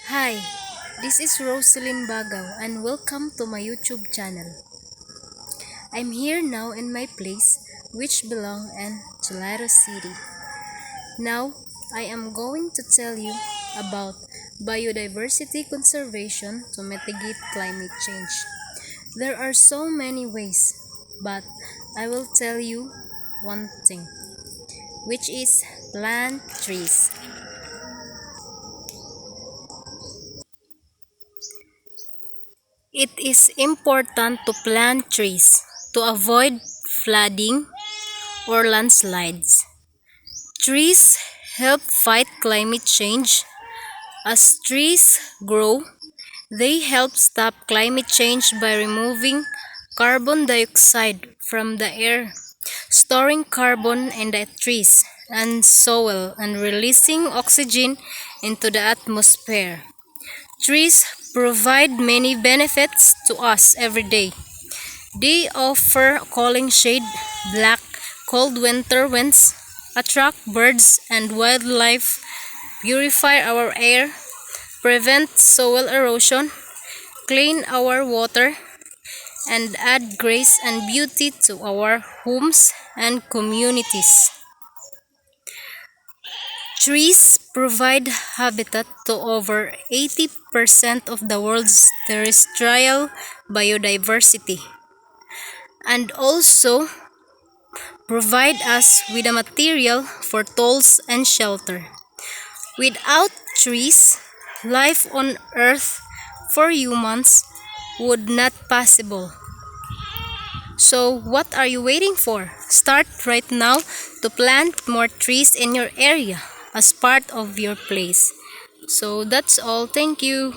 Hi, this is Rosalyn Bagaw and welcome to my YouTube channel. I'm here now in my place which belong in Tulare City. Now, I am going to tell you about biodiversity conservation to mitigate climate change. There are so many ways, but I will tell you one thing, which is plant trees. It is important to plant trees to avoid flooding or landslides. Trees help fight climate change. As trees grow, they help stop climate change by removing carbon dioxide from the air, storing carbon in the trees and soil, and releasing oxygen into the atmosphere. Trees provide many benefits to us every day. They offer cooling shade, block cold winter winds, attract birds and wildlife, purify our air, prevent soil erosion, clean our water, and add grace and beauty to our homes and communities. Trees provide habitat to over 80% of the world's terrestrial biodiversity and also provide us with a material for tools and shelter. Without trees, life on Earth for humans would not possible. So what are you waiting for? Start right now to plant more trees in your area as part of your place. So that's all. Thank you.